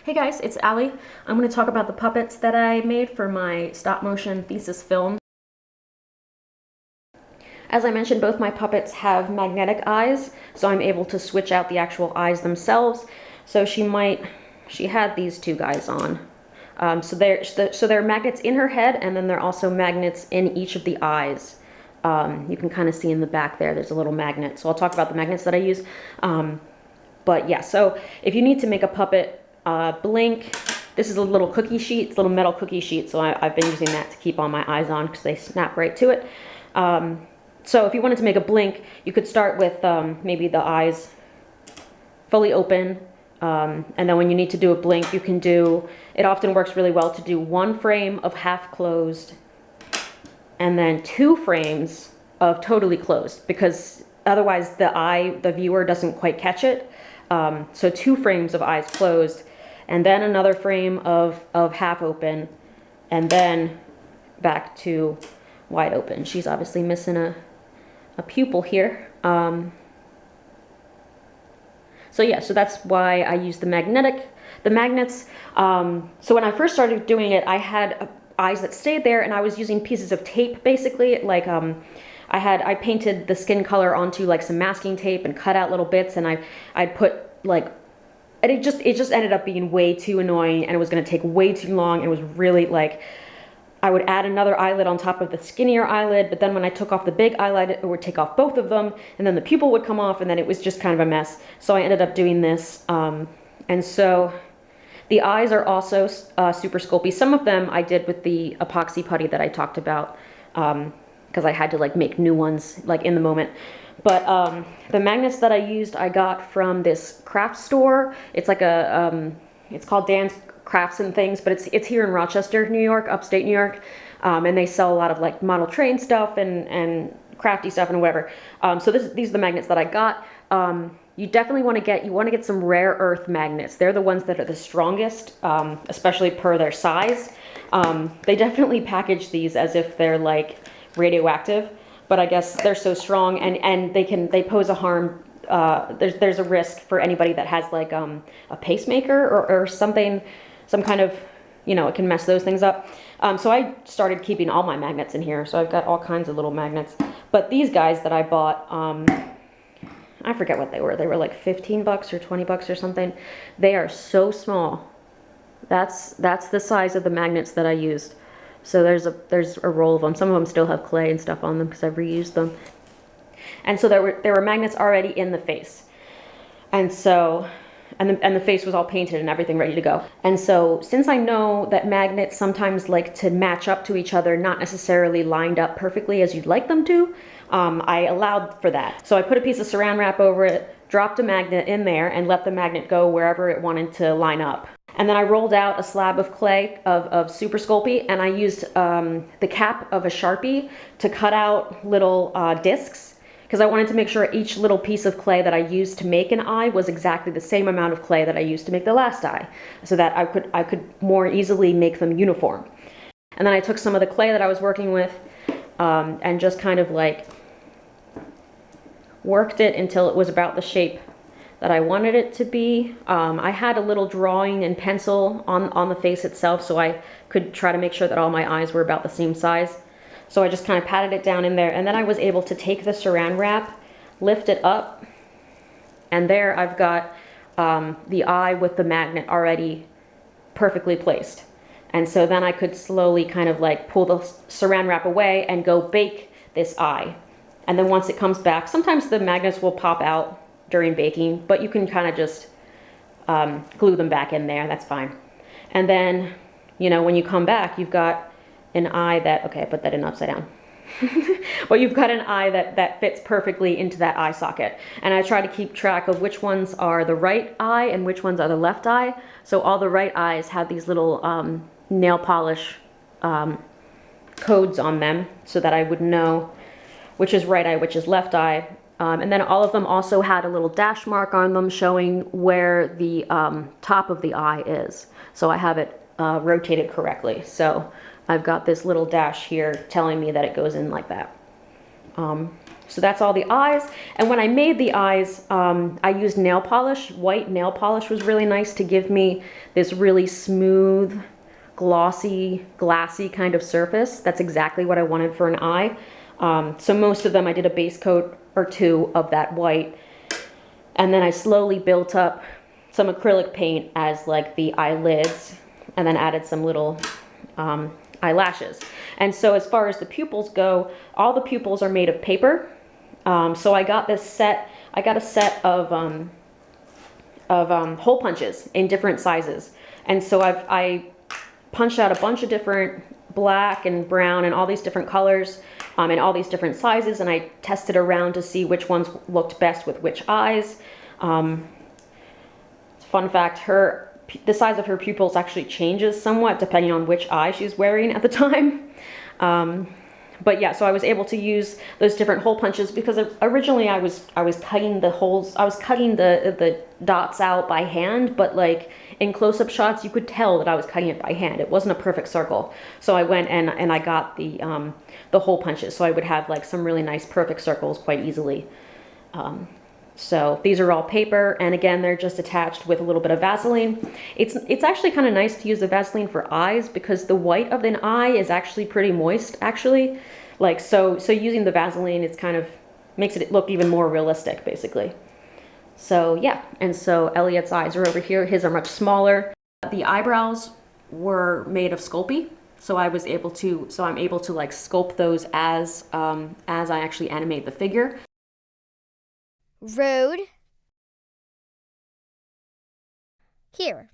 Hey guys, it's Allie. I'm going to talk about the puppets that I made for my stop motion thesis film. As I mentioned, both my puppets have magnetic eyes, so I'm able to switch out the actual eyes themselves. So she had these two guys on. So there are magnets in her head, and then there are also magnets in each of the eyes. You can kind of see in the back there's a little magnet. So I'll talk about the magnets that I use. But yeah, so if you need to make a puppet blink, this is a little cookie sheet, it's a little metal cookie sheet, so I've been using that to keep all my eyes on because they snap right to it. So if you wanted to make a blink, you could start with maybe the eyes fully open, and then when you need to do a blink, you can do, it often works really well to do one frame of half closed and then 2 frames of totally closed, because otherwise the viewer doesn't quite catch it. So 2 frames of eyes closed, and then another frame of half open, and then back to wide open. She's obviously missing a pupil here. So yeah, so that's why I use the magnets. So when I first started doing it, I had eyes that stayed there, and I was using pieces of tape, basically, like I painted the skin color onto like some masking tape and cut out little bits, and I'd put like, and it just ended up being way too annoying, and it was going to take way too long. It was really like, I would add another eyelid on top of the skinnier eyelid, but then when I took off the big eyelid, it would take off both of them, and then the pupil would come off, and then it was just kind of a mess. So I ended up doing this, and so the eyes are also super sculpty. Some of them I did with the epoxy putty that I talked about, because I had to like make new ones like in the moment. But the magnets that I used, I got from this craft store. It's like it's called Dan's Crafts and Things, but it's here in Rochester, New York, upstate New York, and they sell a lot of like model train stuff and crafty stuff and whatever. So these are the magnets that I got. You definitely want to get some rare earth magnets. They're the ones that are the strongest, especially per their size. They definitely package these as if they're like radioactive, but I guess they're so strong, and they pose a harm. There's a risk for anybody that has like a pacemaker or something, some kind of, it can mess those things up. So I started keeping all my magnets in here. So I've got all kinds of little magnets. But these guys that I bought, I forget what they were. They were like 15 bucks or 20 bucks or something. They are so small. That's the size of the magnets that I used. So there's a roll of them. Some of them still have clay and stuff on them because I've reused them. And so there were magnets already in the face. And so, and the face was all painted and everything ready to go. And so since I know that magnets sometimes like to match up to each other, not necessarily lined up perfectly as you'd like them to, I allowed for that. So I put a piece of saran wrap over it, dropped a magnet in there, and let the magnet go wherever it wanted to line up. And then I rolled out a slab of clay of Super Sculpey, and I used the cap of a Sharpie to cut out little discs, because I wanted to make sure each little piece of clay that I used to make an eye was exactly the same amount of clay that I used to make the last eye, so that I could more easily make them uniform. And then I took some of the clay that I was working with and just kind of like worked it until it was about the shape that I wanted it to be. I had a little drawing and pencil on the face itself, so I could try to make sure that all my eyes were about the same size. So I just kind of patted it down in there, and then I was able to take the saran wrap, lift it up, and there I've got the eye with the magnet already perfectly placed. And so then I could slowly kind of like pull the saran wrap away and go bake this eye. And then once it comes back, sometimes the magnets will pop out during baking, but you can kind of just glue them back in there, that's fine. And then, when you come back, you've got an eye that, okay, I put that in upside down. Well, you've got an eye that fits perfectly into that eye socket. And I try to keep track of which ones are the right eye and which ones are the left eye. So all the right eyes have these little nail polish codes on them so that I would know which is right eye, which is left eye. And then all of them also had a little dash mark on them showing where the top of the eye is. So I have it rotated correctly. So I've got this little dash here telling me that it goes in like that. So that's all the eyes. And when I made the eyes, I used nail polish. White nail polish was really nice to give me this really smooth, glossy, glassy kind of surface. That's exactly what I wanted for an eye. So most of them I did a base coat or two of that white. And then I slowly built up some acrylic paint as like the eyelids, and then added some little eyelashes. And so as far as the pupils go, all the pupils are made of paper. So I got this set, I got a set of hole punches in different sizes. And so I punched out a bunch of different black and brown and all these different colors and all these different sizes, and I tested around to see which ones looked best with which eyes. Fun fact, the size of her pupils actually changes somewhat depending on which eye she's wearing at the time. But yeah, so I was able to use those different hole punches because originally I was cutting the holes, I was cutting the dots out by hand, but like in close-up shots you could tell that I was cutting it by hand. It wasn't a perfect circle. So I went and I got the hole punches, so I would have like some really nice perfect circles quite easily. So these are all paper, and again, they're just attached with a little bit of Vaseline. It's actually kind of nice to use the Vaseline for eyes because the white of an eye is actually pretty moist, actually. Like, so using the Vaseline, it's kind of makes it look even more realistic, basically. So yeah, and so Elliot's eyes are over here. His are much smaller. The eyebrows were made of Sculpey, so I'm able to like sculpt those as I actually animate the figure. Road. Here.